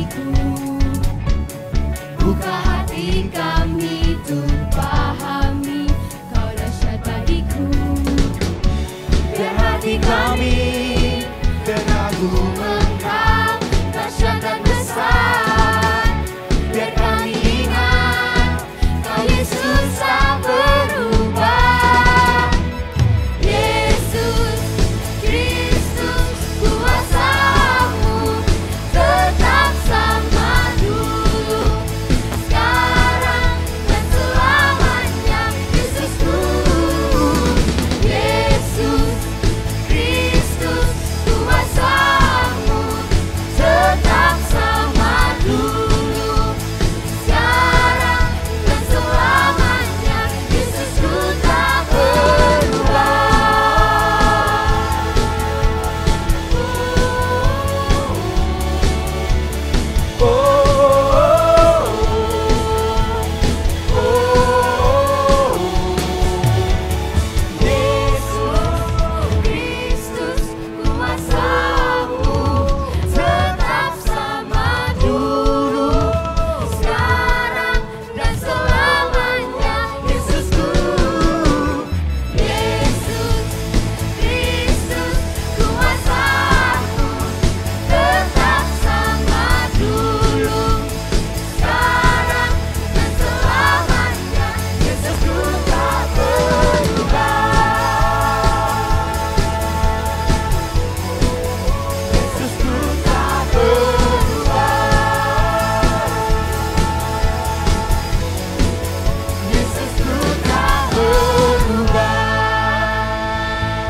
hatiku. Buka hati kami untuk pahami Kau dahsyat bagiku. Biar hati kami terkagum Engkau dahsyat dan besar. Biar kami ingat Kau Yesus tak berubah. Yesus Kristus kuasa-Mu tetap sama dulu, sekarang dan selamanya. Yesusku, Yesus Kristus kuasa-Mu tetap sama dulu, sekarang dan selamanya. Yesusku tak berubah. Yesus Kristus kuasa-Mu tetap sama dulu, sekarang dan selamanya. Yesusku, Yesus Kristus kuasa-Mu tetap sama dulu, sekarang dan selamanya. Yesusku tak berubah. Yesusku tak berubah. Yesusku tak berubah.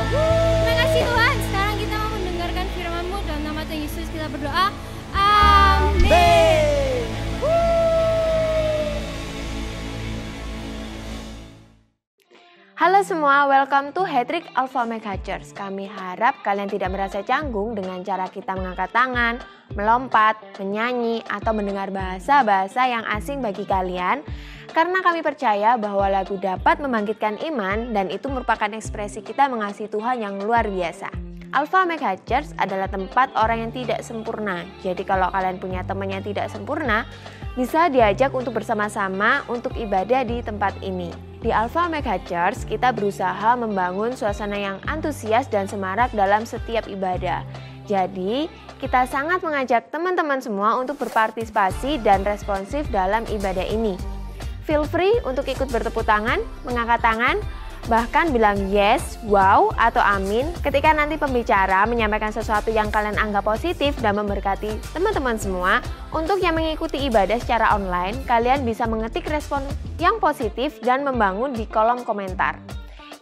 Terima kasih Tuhan. Sekarang kita mau mendengarkan firman-Mu. Dalam nama Tuhan Yesus kita berdoa. Amin. Halo semua, welcome to Hattrick Alpha Omega Church. Kami harap kalian tidak merasa canggung dengan cara kita mengangkat tangan, melompat, menyanyi, atau mendengar bahasa-bahasa yang asing bagi kalian. Karena kami percaya bahwa lagu dapat membangkitkan iman dan itu merupakan ekspresi kita mengasihi Tuhan yang luar biasa. Alpha Omega Church adalah tempat orang yang tidak sempurna. Jadi kalau kalian punya teman yang tidak sempurna, bisa diajak untuk bersama-sama untuk ibadah di tempat ini. Di Alpha Omega Church, kita berusaha membangun suasana yang antusias dan semarak dalam setiap ibadah. Jadi, kita sangat mengajak teman-teman semua untuk berpartisipasi dan responsif dalam ibadah ini. Feel free untuk ikut bertepuk tangan, mengangkat tangan, bahkan bilang yes, wow, atau amin ketika nanti pembicara menyampaikan sesuatu yang kalian anggap positif dan memberkati teman-teman semua. Untuk yang mengikuti ibadah secara online, kalian bisa mengetik respon yang positif dan membangun di kolom komentar.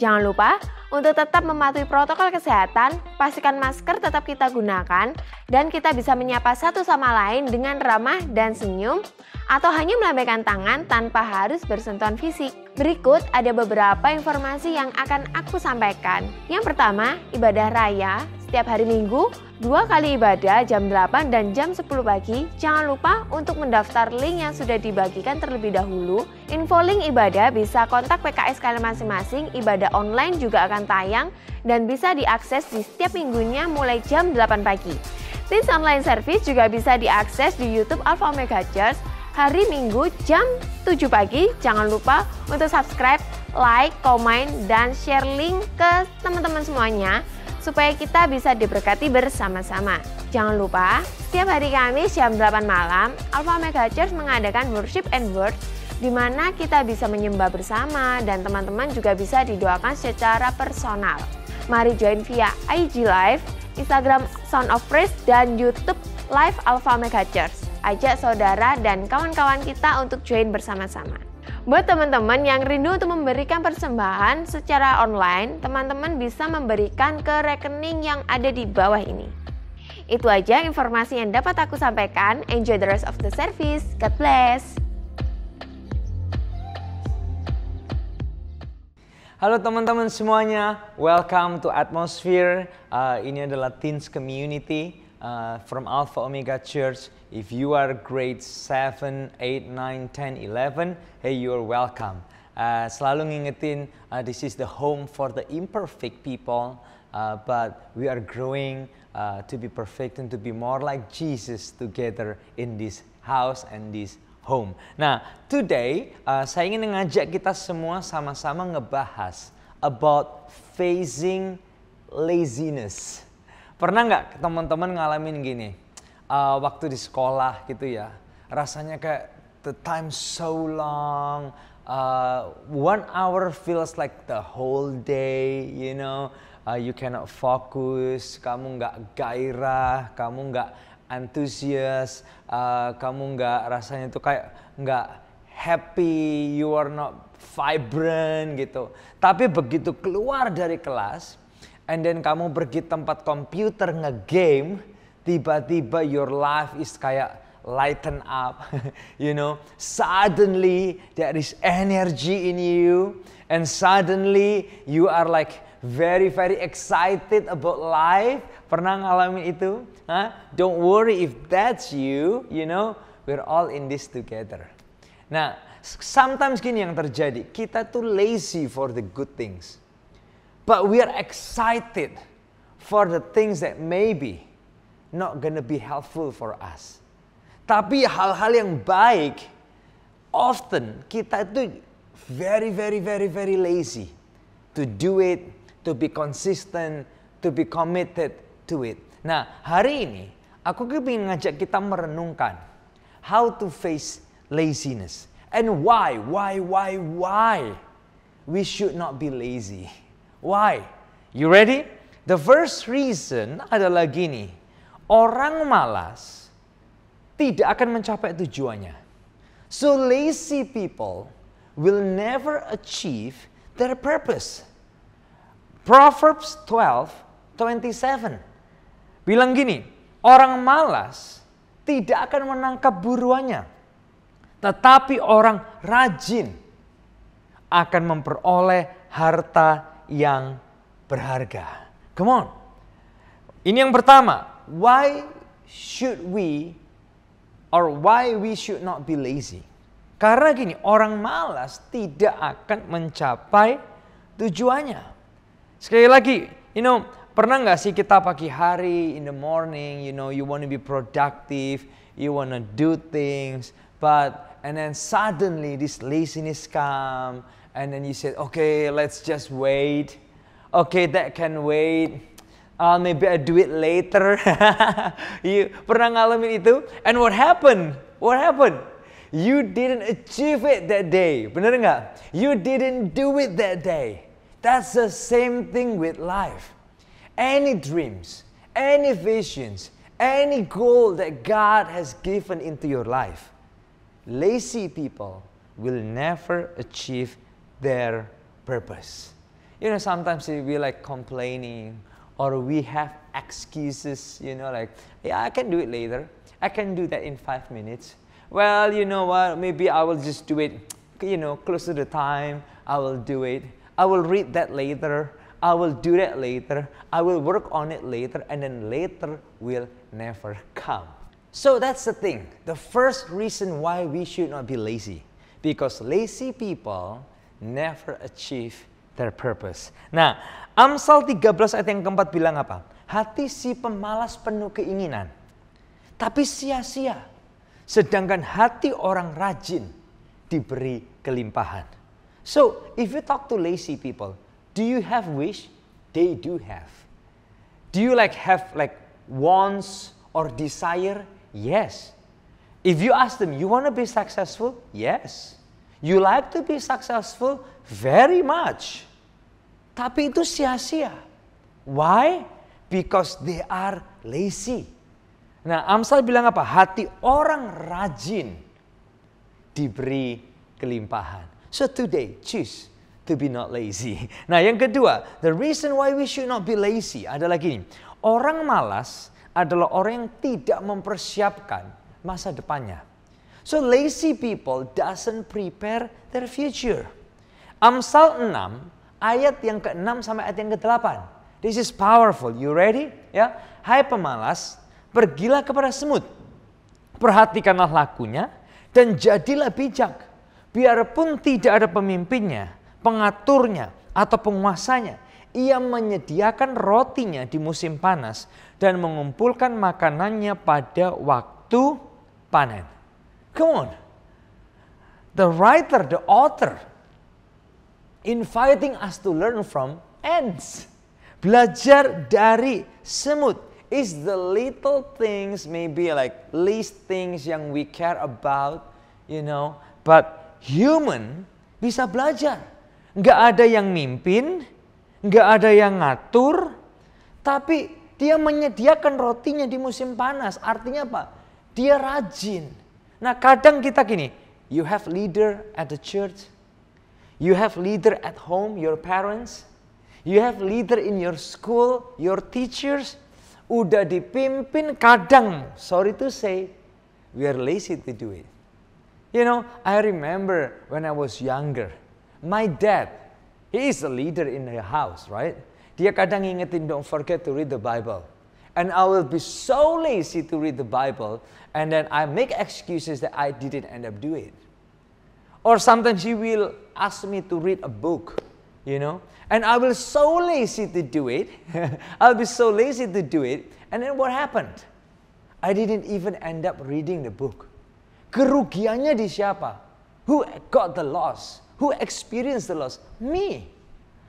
Jangan lupa untuk tetap mematuhi protokol kesehatan, pastikan masker tetap kita gunakan, dan kita bisa menyapa satu sama lain dengan ramah dan senyum, atau hanya melambaikan tangan tanpa harus bersentuhan fisik. Berikut ada beberapa informasi yang akan aku sampaikan. Yang pertama, ibadah raya setiap hari Minggu, 2 kali ibadah jam 8 dan jam 10 pagi. Jangan lupa untuk mendaftar link yang sudah dibagikan terlebih dahulu. Info link ibadah bisa kontak PKS kalian masing-masing. Ibadah online juga akan tayang dan bisa diakses di setiap minggunya mulai jam 8 pagi. Teens online service juga bisa diakses di YouTube Alpha Omega Church hari Minggu jam 7 pagi. Jangan lupa untuk subscribe, like, komen, dan share link ke teman-teman semuanya supaya kita bisa diberkati bersama-sama. Jangan lupa, setiap hari Kamis jam 8 malam, Alpha Omega Church mengadakan worship and word, di mana kita bisa menyembah bersama dan teman-teman juga bisa didoakan secara personal. Mari join via IG Live, Instagram Sound of Praise, dan YouTube Live Alpha Omega Church. Ajak saudara dan kawan-kawan kita untuk join bersama-sama. Buat teman-teman yang rindu untuk memberikan persembahan secara online, teman-teman bisa memberikan ke rekening yang ada di bawah ini. Itu aja informasi yang dapat aku sampaikan. Enjoy the rest of the service. God bless. Halo teman-teman semuanya, welcome to Atmosphere. Ini adalah Teens Community from Alpha Omega Church. If you are grade 7, 8, 9, 10, 11, hey, you're welcome. Selalu ngingetin, this is the home for the imperfect people, but we are growing to be perfect and to be more like Jesus together in this house and this home. Nah, today saya ingin mengajak kita semua sama-sama ngebahas about facing laziness. Pernah nggak teman-teman ngalamin gini, waktu di sekolah gitu ya, rasanya kayak the time so long, 1 hour feels like the whole day, you know, you cannot focus, kamu nggak gairah, kamu nggak antusias, kamu nggak rasanya tuh kayak nggak happy, you are not vibrant gitu. Tapi begitu keluar dari kelas, and then kamu pergi tempat komputer nge-game, tiba-tiba your life is kayak lighten up, you know, suddenly there is energy in you, and suddenly you are like very excited about life. Pernah ngalamin itu? Huh? Don't worry if that's you, you know, we're all in this together. Nah, sometimes gini yang terjadi, kita tuh lazy for the good things, but we are excited for the things that maybe not gonna be helpful for us. Tapi hal-hal yang baik, often kita itu very lazy to do it, to be consistent, to be committed to it. Nah, hari ini aku ingin ngajak kita merenungkan how to face laziness and why we should not be lazy. Why? You ready? The first reason adalah gini, orang malas tidak akan mencapai tujuannya. So lazy people will never achieve their purpose. Proverbs 12:27 bilang gini, orang malas tidak akan menangkap buruannya, tetapi orang rajin akan memperoleh harta yang berharga. Come on. Ini yang pertama, why we should not be lazy. Karena gini, orang malas tidak akan mencapai tujuannya. Sekali lagi, you know, pernah nggak sih kita pagi hari in the morning, you know, you want to be productive, you want to do things, and then suddenly this laziness come, and then you said, okay, let's just wait. Okay, that can wait. Maybe I do it later. You pernah ngalamin itu? And what happened? You didn't achieve it that day. Bener nggak? You didn't do it that day. That's the same thing with life. Any dreams, any visions, any goal that God has given into your life, lazy people will never achieve their purpose. You know, sometimes we like complaining, or we have excuses, you know, like, yeah, I can do it later. I can do that in 5 minutes. Well, you know what, maybe I will just do it, you know, close to the time. I will do it. I will read that later. I will do that later. I will work on it later, and then later will never come. So that's the thing. The first reason why we should not be lazy. Because lazy people never achieve their purpose. Nah, Amsal 13 ayat yang keempat bilang apa? Hati si pemalas penuh keinginan, tapi sia-sia. Sedangkan hati orang rajin diberi kelimpahan. So, if you talk to lazy people, do you have wish? They do have. Do you have wants or desire? Yes. If you ask them, you want to be successful? Yes. You like to be successful? Very much. Tapi itu sia-sia. Why? Because they are lazy. Nah, Amsal bilang apa? Hati orang rajin diberi kelimpahan. So today, choose to be not lazy. Nah, yang kedua, the reason why we should not be lazy adalah gini. Orang malas adalah orang yang tidak mempersiapkan masa depannya. So lazy people doesn't prepare their future. Amsal 6 ayat yang ke-6 sampai ayat yang ke-8. This is powerful. You ready? Ya. Hai pemalas, pergilah kepada semut. Perhatikanlah lakunya dan jadilah bijak. Biarpun tidak ada pemimpinnya, pengaturnya atau penguasanya, ia menyediakan rotinya di musim panas dan mengumpulkan makanannya pada waktu panen. Come on. The writer, the author, inviting us to learn from ants. Belajar dari semut. Is the little things, maybe like least things yang we care about, you know. But human bisa belajar. Nggak ada yang mimpin, nggak ada yang ngatur, tapi dia menyediakan rotinya di musim panas. Artinya apa? Dia rajin. Nah kadang kita gini, you have leader at the church, you have leader at home, your parents, you have leader in your school, your teachers, udah dipimpin kadang, sorry to say, we are lazy to do it. You know, I remember when I was younger, my dad, he is a leader in the house, right? Dia kadang ingetin, don't forget to read the Bible. And I will be so lazy to read the Bible, and then I make excuses that I didn't end up doing it. Or sometimes he will ask me to read a book, you know, and I will so lazy to do it. I'll be so lazy to do it, and then what happened? I didn't even end up reading the book. Kerugiannya di siapa? Who got the loss? Who experienced the loss? Me.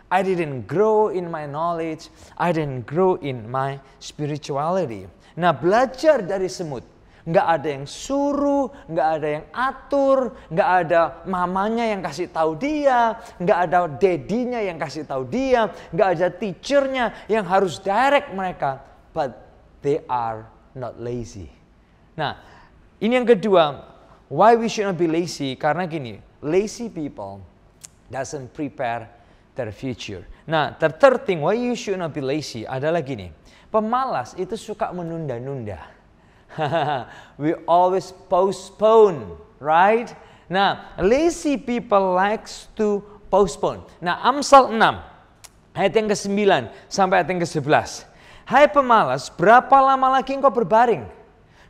I didn't grow in my knowledge. I didn't grow in my spirituality. Nah, belajar dari semut. Nggak ada yang suruh, nggak ada yang atur, nggak ada mamanya yang kasih tahu dia, nggak ada dedinya yang kasih tahu dia, nggak ada teachernya yang harus direct mereka. But they are not lazy. Nah, ini yang kedua. Why we should not be lazy? Karena gini, lazy people doesn't prepare their future. Nah, the third thing why you should not be lazy adalah gini. Pemalas itu suka menunda-nunda. We always postpone, right? Nah, lazy people likes to postpone. Nah, Amsal 6 ayat yang ke-9 sampai ayat yang ke-11. Hai pemalas, berapa lama lagi engkau berbaring?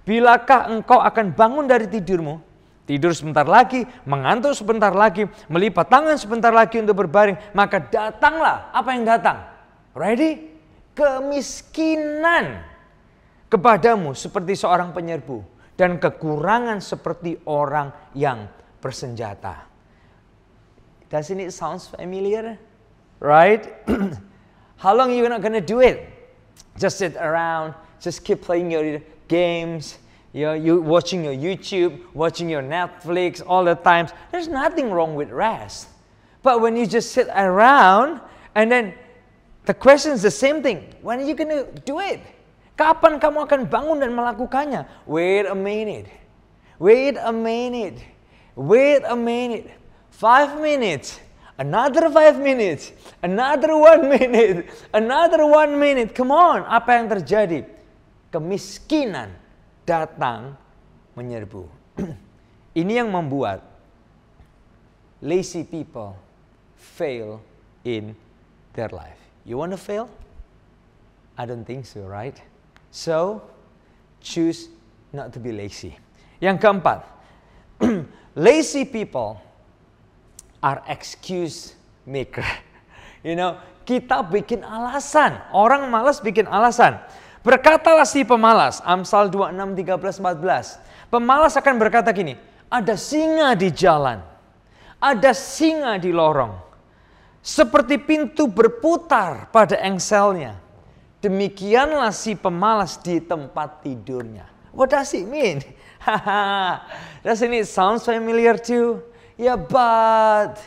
Bilakah engkau akan bangun dari tidurmu? Tidur sebentar lagi, mengantuk sebentar lagi, melipat tangan sebentar lagi untuk berbaring. Maka datanglah, apa yang datang? Ready? Kemiskinan kepadamu seperti seorang penyerbu. Dan kekurangan seperti orang yang bersenjata. Doesn't it sound familiar? Right? How long you not gonna do it? Just sit around, just keep playing your games, you watching your YouTube, watching your Netflix all the times. There's nothing wrong with rest. But when you just sit around and then the question is the same thing. When are you going to do it? Kapan kamu akan bangun dan melakukannya? Wait a minute. Wait a minute. Wait a minute. 5 minutes. Another 5 minutes. Another 1 minute. Another 1 minute. Come on. Apa yang terjadi? Kemiskinan datang menyerbu. Ini yang membuat lazy people fail in their life. You want to fail? I don't think so, right? So, choose not to be lazy. Yang keempat, lazy people are excuse maker. You know, kita bikin alasan. Orang malas bikin alasan. Berkatalah si pemalas, Amsal 26, 13, 14. Pemalas akan berkata gini, ada singa di jalan, ada singa di lorong. Seperti pintu berputar pada engselnya. Demikianlah si pemalas di tempat tidurnya. What does it mean? Doesn't it sound familiar too? Yeah, but,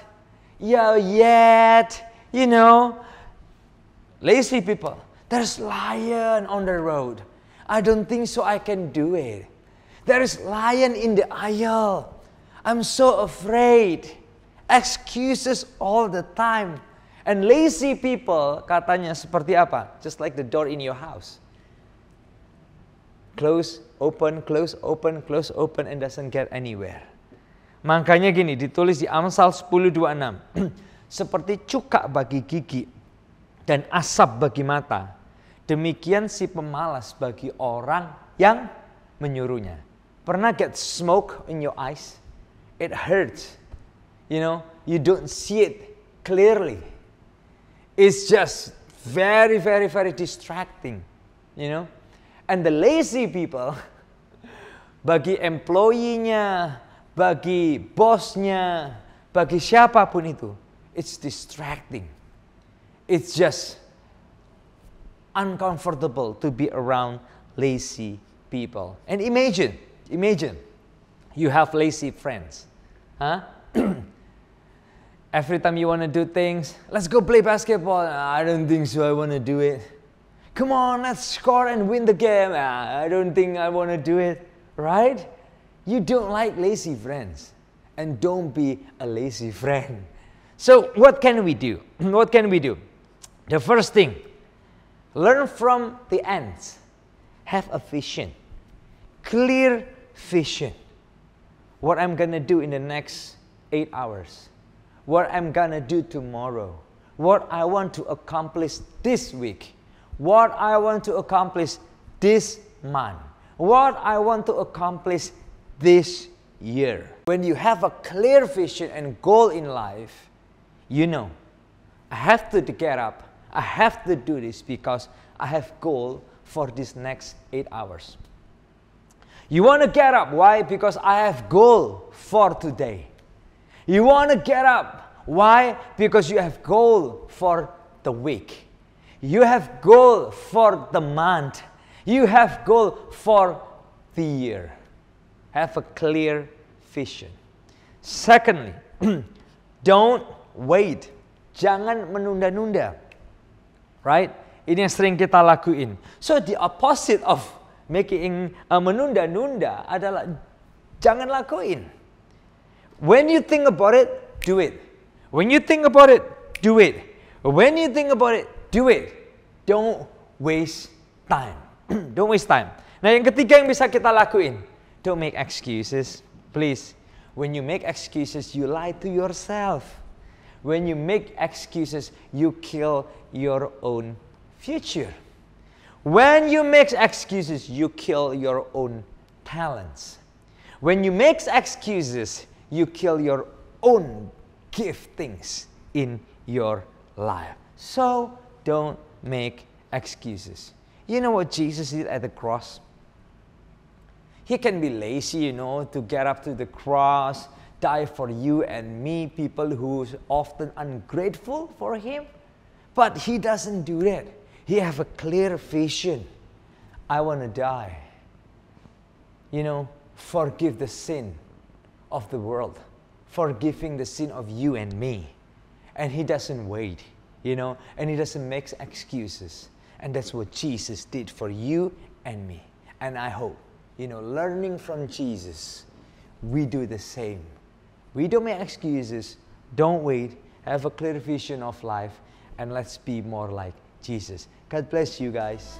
yeah, yet, you know, lazy people. There's lion on the road. I don't think so I can do it. There is lion in the aisle. I'm so afraid. Excuses all the time. And lazy people katanya seperti apa? Just like the door in your house. Close, open, close, open, close, open, and doesn't get anywhere. Makanya gini, ditulis di Amsal 10:26. Seperti cuka bagi gigi dan asap bagi mata. Demikian si pemalas bagi orang yang menyuruhnya. Pernah get smoke in your eyes? It hurts. You know, you don't see it clearly. It's just very, very, very distracting, you know. And the lazy people, bagi employee-nya, bagi bosnya, bagi siapapun itu, it's distracting. It's just uncomfortable to be around lazy people. And imagine, you have lazy friends, huh? Every time you want to do things, let's go play basketball. I don't think so, I want to do it. Come on, let's score and win the game. I don't think I want to do it, right? You don't like lazy friends, and don't be a lazy friend. So what can we do? What can we do? The first thing, learn from the ants. Have a vision, clear vision. What I'm gonna do in the next 8 hours. What I'm gonna do tomorrow. What I want to accomplish this week. What I want to accomplish this month. What I want to accomplish this year. When you have a clear vision and goal in life, you know, I have to get up. I have to do this because I have goal for this next 8 hours. You want to get up. Why? Because I have goal for today. You want to get up. Why? Because you have goal for the week. You have goal for the month. You have goal for the year. Have a clear vision. Secondly, don't wait. Jangan menunda-nunda. Right? Ini yang sering kita lakuin. So the opposite of making menunda-nunda adalah jangan lakuin. When you think about it, do it. When you think about it, do it. When you think about it, do it. Don't waste time. Don't waste time. Nah, yang ketiga yang bisa kita lakuin, don't make excuses. Please, when you make excuses, you lie to yourself. When you make excuses, you kill your own future. When you make excuses, you kill your own talents. When you make excuses, you kill your own giftings in your life. So don't make excuses. You know what Jesus did at the cross? He can be lazy, you know, to get up to the cross, die for you and me, people who are often ungrateful for him. But he doesn't do that. He have a clear vision. I want to die. You know, forgive the sin of the world. Forgiving the sin of you and me. And he doesn't wait, you know, and he doesn't make excuses. And that's what Jesus did for you and me. And I hope, you know, learning from Jesus, we do the same. We don't make excuses, don't wait, have a clear vision of life, and let's be more like Jesus. God bless you guys.